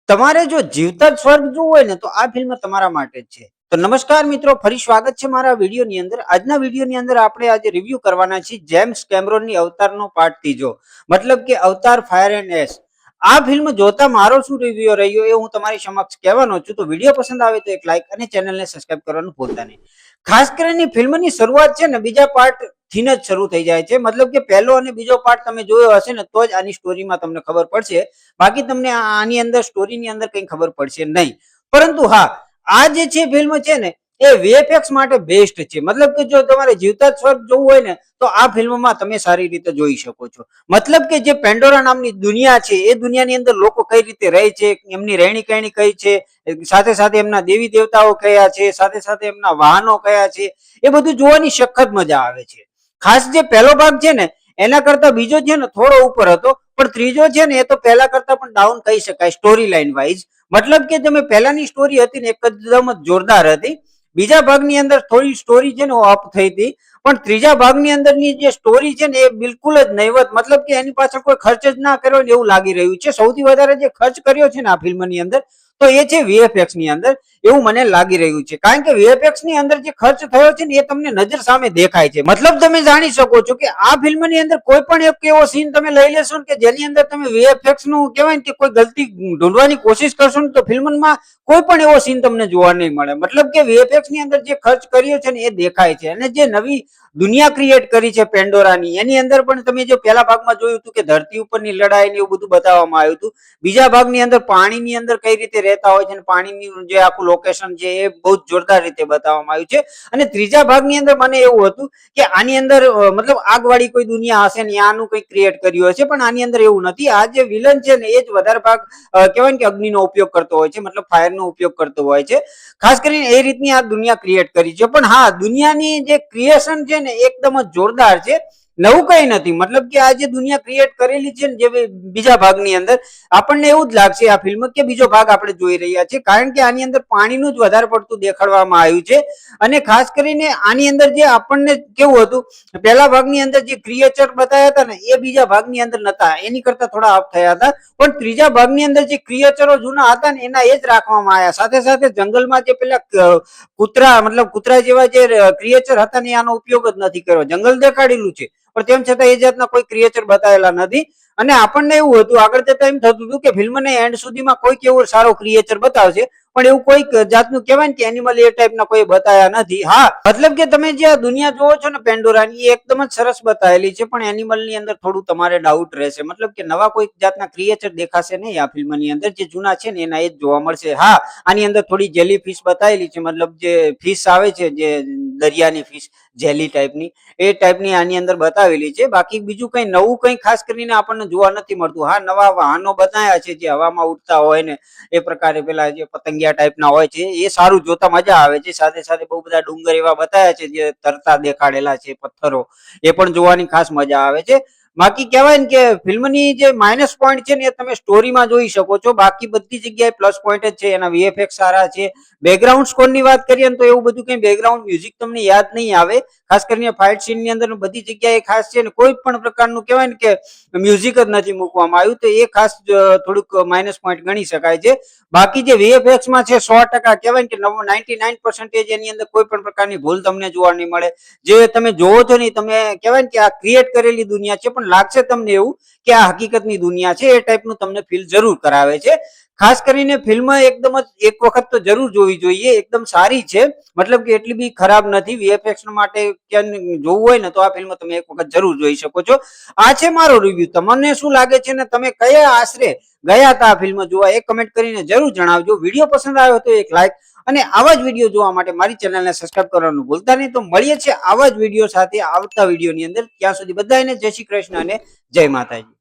તમારે જો જીવતા જ સ્વર્ગ જોવું હોય ને તો આ ફિલ્મ તમારા માટે જ છે. તો નમસ્કાર મિત્રો, ફરી સ્વાગત છે મારા વિડીયોની અંદર. આજના વિડીયોની અંદર આપણે આજે રિવ્યુ કરવાના છીએ જેમ્સ કેમેરોનની અવતારનો પાર્ટ 3, મતલબ કે અવતાર ફાયર એન્ડ એશ. આ ફિલ્મ જોતા મારો શું રિવ્યુ રહ્યો એ હું તમારી સમક્ષ કહેવાનો છું. તો વિડીયો પસંદ આવે તો એક લાઈક અને ચેનલને સબસ્ક્રાઇબ કરવાનું ભૂલતા નહીં. ખાસ કરીને ફિલ્મની શરૂઆત છે ને બીજા પાર્ટ થી જ શરૂ થઈ જાય છે. મતલબ કે પહેલો અને બીજો પાર્ટ તમે જોયો હશે ને તો જ આની સ્ટોરીમાં તમને ખબર પડશે. બાકી તમને આની અંદર સ્ટોરીની અંદર કઈ ખબર પડશે નહીં. પરંતુ હા, આ જે છે ફિલ્મ છે ને એ વીએફએક્સ માટે બેસ્ટ છે. મતલબ કે જો તમારે જીવતા સ્વર્ગ જોવું હોય ને તો આ ફિલ્મમાં તમે સારી રીતે જોઈ શકો છો. મતલબ કે જે પેન્ડોરા નામની દુનિયા છે એ દુનિયાની અંદર લોકો કઈ રીતે રહે છે, એમની રહેણી કહેણી કઈ છે, સાથે સાથે એમના દેવી દેવતાઓ કયા છે, સાથે સાથે એમના વાહનો કયા છે, એ બધું જોવાની સખત મજા આવે છે. ખાસ જે પહેલો ભાગ છે ને એના કરતા બીજો છે ને થોડો ઉપર હતો, પણ ત્રીજો છે ને એ તો પહેલા કરતા પણ ડાઉન કહી શકાય સ્ટોરી લાઈન વાઇઝ. મતલબ કે તમે પહેલાની સ્ટોરી હતી ને એકદમ જ જોરદાર હતી. બીજા ભાગની અંદર થોડી સ્ટોરી છે ને અપ થઈ હતી, પણ ત્રીજા ભાગની અંદરની જે સ્ટોરી છે ને એ બિલકુલ જ નહીવત. મતલબ કે એની પાછળ કોઈ ખર્ચ જ ના કર્યો એવું લાગી રહ્યું છે. સૌથી વધારે જે ખર્ચ કર્યો છે ને આ ફિલ્મની અંદર તો એ છે વીએફએક્સ ની અંદર, એવું મને લાગી રહ્યું છે. કારણ કે વીએફએક્સ ની અંદર જે ખર્ચ થયો છે ને એ તમને નજર સામે દેખાય છે. મતલબ તમે જાણી શકો છો કે આ ફિલ્મની અંદર કોઈ પણ એક એવો સીન તમે લઈ લેશો કે જેની અંદર તમે વીએફએક્સ નું કહેવાય કે કોઈ ગલતી ઢૂંઢવાની કોશિશ કરશો ને તો ફિલ્મમાં કોઈ પણ એવો સીન તમને જોવા નહીં મળે. મતલબ કે વીએફએક્સ ની અંદર જે ખર્ચ કર્યો છે ને એ દેખાય છે. અને જે નવી દુનિયા ક્રિએટ કરી છે પેન્ડોરાની, એની અંદર પણ તમે જો પહેલા ભાગમાં જોયું હતું કે ધરતી ઉપરની લડાઈ ને એવું બધું બતાવવામાં આવ્યું હતું. બીજા ભાગની અંદર પાણીની અંદર કઈ રીતે રહેતા હોય છે અને પાણીની જે આખું લોકેશન છે એ બહુ જોરદાર રીતે બતાવવામાં આવ્યું છે. અને ત્રીજા ભાગની અંદર મને એવું હતું કે આની અંદર મતલબ આગવાળી કોઈ દુનિયા હશે ને આનું કંઈક ક્રિએટ કર્યું હશે, પણ આની અંદર એવું નથી. આ જે વિલન છે ને એ જ વધારે ભાગ કહેવાય કે અગ્નિનો ઉપયોગ કરતો હોય છે, મતલબ ફાયરનો ઉપયોગ કરતો હોય છે. ખાસ કરીને એ રીતની આ દુનિયા ક્રિએટ કરી છે. પણ હા, દુનિયાની જે ક્રિએશન છે ને એકદમ જ જોરદાર છે, નવું કઈ નથી. મતલબ કે આ જે દુનિયા ક્રિએટ કરેલી છે ને જે બીજા ભાગની અંદર આપણને એવું જ લાગશે આ ફિલ્મ કે બીજો ભાગ આપણે જોઈ રહ્યા છીએ. કારણ કે આની અંદર પાણીનું જ વધારે પડતું દેખાડવામાં આવ્યું છે. અને ખાસ કરીને આની અંદર જે આપણને કેવું હતું, પહેલા ભાગની અંદર જે ક્રિએચર બતાવ્યા હતા ને એ બીજા ભાગની અંદર નતા, એની કરતા થોડા અપ થયા હતા. પણ ત્રીજા ભાગની અંદર જે ક્રિએચરો જૂના હતા ને એના એ જ રાખવામાં આવ્યા. સાથે સાથે જંગલમાં જે પેલા કૂતરા મતલબ કૂતરા જેવા જે ક્રિએચર હતા ને આનો ઉપયોગ જ નથી કર્યો. જંગલ દેખાડેલું છે પણ તેમ છતાં એ જાતના કોઈ ક્રિએચર બતાવેલા નથી. અને આપણને એવું હતું આગળ જતા એમ થતું હતું કે ફિલ્મને એન્ડ સુધીમાં કોઈક એવો સારો ક્રિએચર બતાવશે, પણ એવું કોઈક જાતનું કહેવાય કે એનિમલ એ ટાઈપના કોઈ બતાવ્યા નથી. હા, મતલબ કે તમે જે દુનિયા જોવો છો ને પેન્ડોરાની એ એકદમ જ સરસ બતાવેલી છે, પણ એનિમલ ની અંદર થોડું તમારે ડાઉટ રહેશે. મતલબ કે નવા કોઈક જાતના ક્રિએચર દેખાશે નહીં આ ફિલ્મની અંદર. જે જૂના છે ને એના એ જ જોવા મળશે. હા, આની અંદર થોડી જેલી ફિશ બતાવેલી છે, મતલબ જે ફિશ આવે છે જે દરિયાની ફિશ જેલી ટાઈપની, એ ટાઈપની આની અંદર બતાવેલી છે. બાકી બીજું કઈ નવું કઈ ખાસ કરીને આપણને જોવા નથી મળતું. હા, નવા વાહનો બનાવ્યા છે જે હવામાં ઉડતા હોય ને એ પ્રકારે પેલા જે પતંગિયા ટાઈપના હોય છે એ સારું જોતા મજા આવે છે. સાથે સાથે બહુ બધા ડુંગર એવા બતાવ્યા છે જે તરતા દેખાડેલા છે, પથ્થરો, એ પણ જોવાની ખાસ મજા આવે છે. બાકી કહેવાય ને કે ફિલ્મની જે માઇનસ પોઈન્ટ છે ને એ તમે સ્ટોરીમાં જોઈ શકો છો. બાકી બધી જગ્યાએ પ્લસ પોઈન્ટ જ છે. એના વીએફએક્સ સારા છે. બેકગ્રાઉન્ડ સ્કોર ની વાત કરીએ તો એવું બધું કઈ બેકગ્રાઉન્ડ મ્યુઝિક તમને યાદ નહીં આવે. ખાસ કરીને ફાઇટ સીન ની અંદર બધી જગ્યાએ ખાસ છે ને કોઈ પણ પ્રકારનું કહેવાય ને કે મ્યુઝિક જ નથી મૂકવામાં આવ્યું, તો એ ખાસ થોડુંક માઇનસ પોઈન્ટ ગણી શકાય છે. બાકી જે વીએફએક્સ માં છે 100% કહેવાય કે 99% એની અંદર કોઈ પણ પ્રકારની ભૂલ તમને જોવા નહીં મળે. જે તમે જોવો છો ને તમે કહેવાય કે આ ક્રિએટ કરેલી દુનિયા છે, પણ લાગશે તમને એવું કે આ હકીકતની દુનિયા છે. એ ટાઈપનું તમને ફીલ જરૂર કરાવે છે. ખાસ કરીને ફિલ્મ એકદમ જ એક વખત તો જરૂર જોવી જોઈએ. એકદમ સારી છે, મતલબ કે એટલી બી ખરાબ નથી. વીએફએક્સ માટે ક્યાં જોવું હોય ને તો આ ફિલ્મ તમે એક વખત જરૂર જોઈ શકો છો. આ છે મારો રિવ્યુ. તમને શું લાગે છે ને તમે કયા આશરે ગયા હતા આ ફિલ્મ જોવા એ કમેન્ટ કરીને જરૂર જણાવજો. વિડીયો પસંદ આવ્યો તો એક લાઈક અને આવા જ વિડીયો જોવા માટે મારી ચેનલને સબસ્ક્રાઇબ કરવાનું ભૂલતા નહીં. તો મળીએ છીએ આવા જ વિડીયો સાથે આવતા વિડીયોની અંદર. ત્યાં સુધી બધાને જય શ્રી કૃષ્ણ અને જય માતાજી.